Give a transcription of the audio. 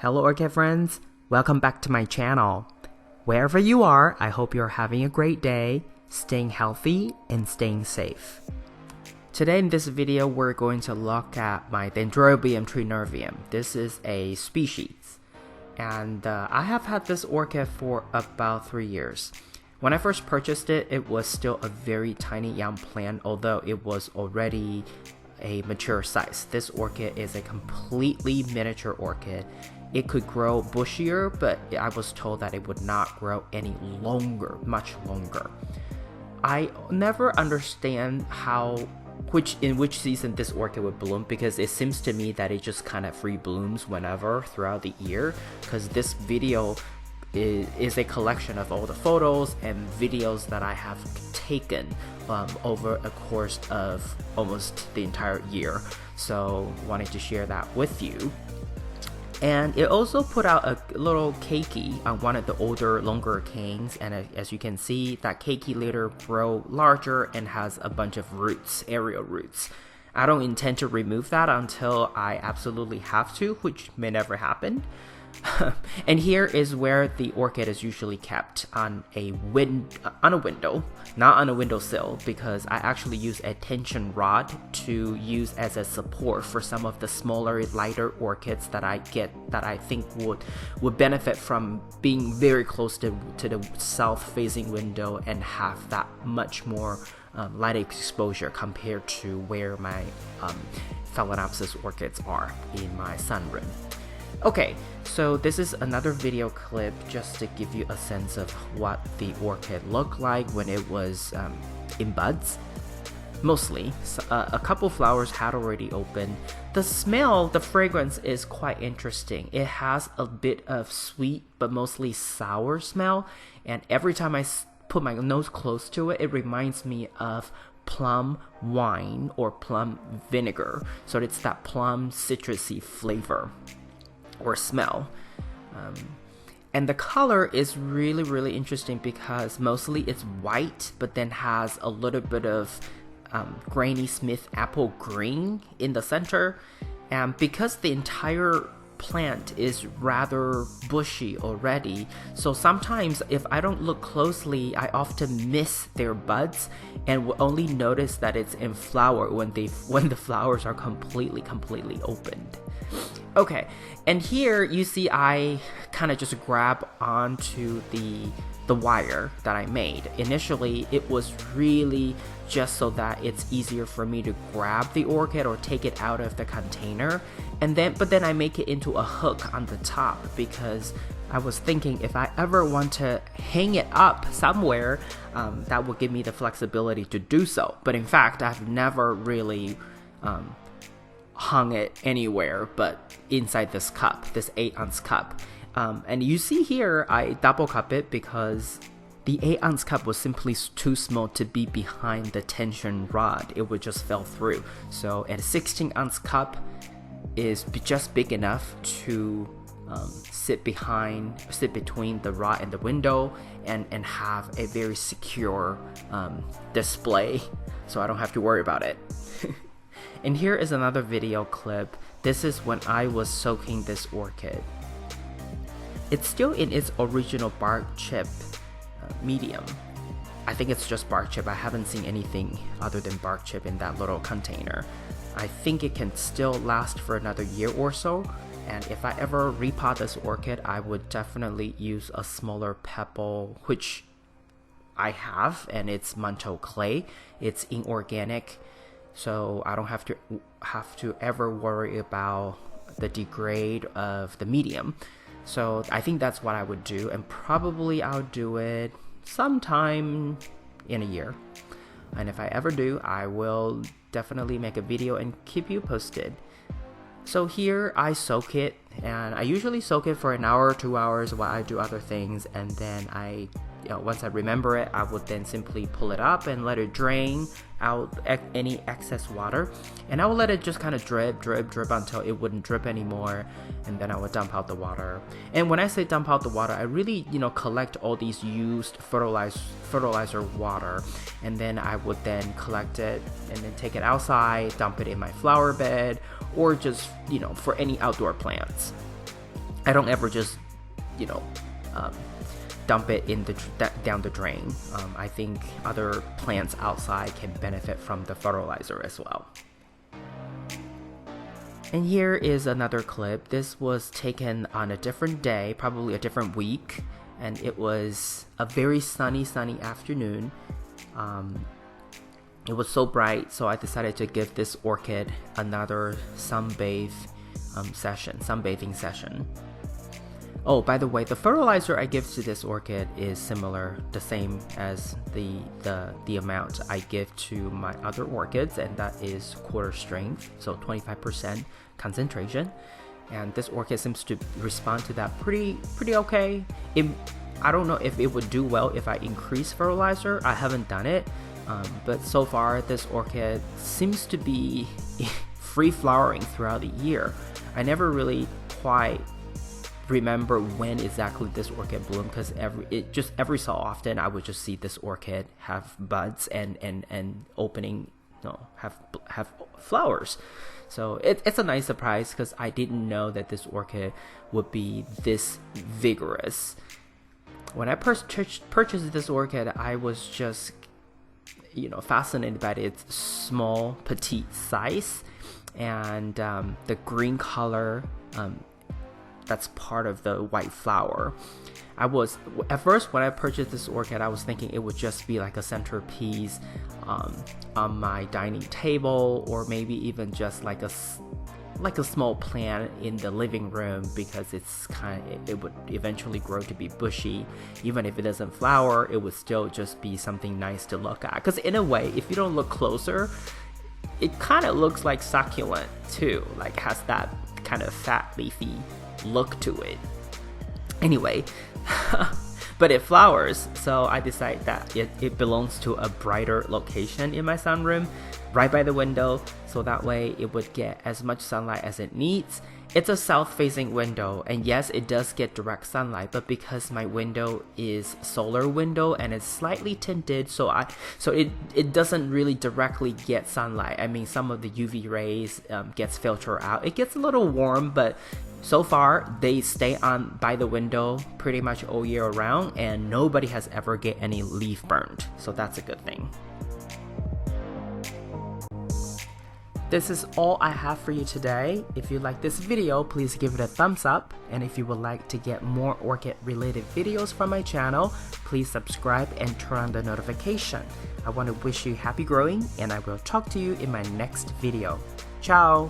Hello Orchid friends, welcome back to my channel. Wherever you are, I hope you're having a great day, staying healthy and staying safe. Today in this video, we're going to look at my Dendrobium trinervium. This is a species, and I have had this orchid for about 3 years. When I first purchased it, it was still a very tiny young plant, although it was already a mature size. This orchid is a completely miniature orchid. It could grow bushier, but I was told that it would not grow any longer, much longer. I never understand in which season this orchid would bloom, because it seems to me that it just kind of free blooms whenever throughout the year, because this video is a collection of all the photos and videos that I have taken over a course of almost the entire year. So wanted to share that with you. And it also put out a little Cakey on one of the older, longer canes, and as you can see, that Cakey later grow larger and has a bunch of roots, aerial roots. I don't intend to remove that until I absolutely have to, which may never happen. And here is where the orchid is usually kept, on a window, not on a windowsill, because I actually use a tension rod to use as a support for some of the smaller, lighter orchids that I get that I think would benefit from being very close to the south-facing window and have that much more light exposure compared to where my Phalaenopsis orchids are in my sunroom. Okay, so this is another video clip just to give you a sense of what the orchid looked like when it was in buds. Mostly, a couple flowers had already opened. The smell, the fragrance is quite interesting. It has a bit of sweet but mostly sour smell, and every time I put my nose close to it, it reminds me of plum wine or plum vinegar. So it's that plum citrusy flavor or smell. And the color is really interesting because mostly it's white, but then has a little bit of Granny Smith apple green in the center. And because the entire plant is rather bushy already, so sometimes if I don't look closely, I often miss their buds and will only notice that it's in flower when the flowers are completely opened. Okay, and here you see I kind of just grab onto the wire that I made. Initially, it was really just so that it's easier for me to grab the orchid or take it out of the container, but then I make it into a hook on the top, because I was thinking if I ever want to hang it up somewhere, that would give me the flexibility to do so. But in fact, I've never really hung it anywhere but inside this cup, this 8-ounce cup. And you see here I double cup it because the 8-ounce cup was simply too small to be behind the tension rod. It would just fell through. So a 16-ounce cup is just big enough to sit between the rod and the window and have a very secure display, so I don't have to worry about it. And here is another video clip. This is when I was soaking this orchid. It's still in its original bark chip medium. I think it's just bark chip. I haven't seen anything other than bark chip in that little container. I think it can still last for another year or so. And if I ever repot this orchid, I would definitely use a smaller pebble, which I have, and it's manto clay. It's inorganic, so I don't have to ever worry about the degrade of the medium. So I think that's what I would do, and probably I'll do it sometime in a year. And if I ever do, I will definitely make a video and keep you posted. So here I soak it, and I usually soak it for an hour or 2 hours while I do other things, and then once I remember it, I would then simply pull it up and let it drain out any excess water, and I will let it just kind of drip until it wouldn't drip anymore, and then I would dump out the water. And when I say dump out the water, I really collect all these used fertilizer water, and then I would then collect it and then take it outside, dump it in my flower bed, or just for any outdoor plants. I don't ever just, you know, dump it in down the drain. I think other plants outside can benefit from the fertilizer as well. And here is another clip. This was taken on a different day, probably a different week, and it was a very sunny afternoon. It was so bright, so I decided to give this orchid another sunbathing session. Oh, by the way, the fertilizer I give to this orchid is similar, the same as the amount I give to my other orchids, and that is quarter strength, so 25% concentration. And this orchid seems to respond to that pretty okay. I don't know if it would do well if I increase fertilizer. I haven't done it, but so far this orchid seems to be free flowering throughout the year. I never really quite remember when exactly this orchid bloomed, because every so often I would just see this orchid have buds and opening, have flowers. So it's a nice surprise, because I didn't know that this orchid would be this vigorous. When I purchased this orchid, I was just, fascinated by its small, petite size, and the green color that's part of the white flower. At first when I purchased this orchid, I was thinking it would just be like a centerpiece on my dining table, or maybe even just like a small plant in the living room, because it would eventually grow to be bushy. Even if it doesn't flower, it would still just be something nice to look at, because in a way, if you don't look closer, it kind of looks like succulent too, like has that kind of fat leafy look to it. Anyway, but it flowers, so I decided that it belongs to a brighter location in my sunroom, right by the window, so that way it would get as much sunlight as it needs. It's a south-facing window, and yes, it does get direct sunlight, but because my window is solar window and it's slightly tinted, so it doesn't really directly get sunlight. I mean, some of the UV rays gets filtered out. It gets a little warm, but so far they stay on by the window pretty much all year around, and nobody has ever get any leaf burned, so that's a good thing. This is all I have for you today. If you like this video, please give it a thumbs up, and if you would like to get more orchid related videos from my channel, please subscribe and turn on the notification. I want to wish you happy growing, and I will talk to you in my next video. Ciao!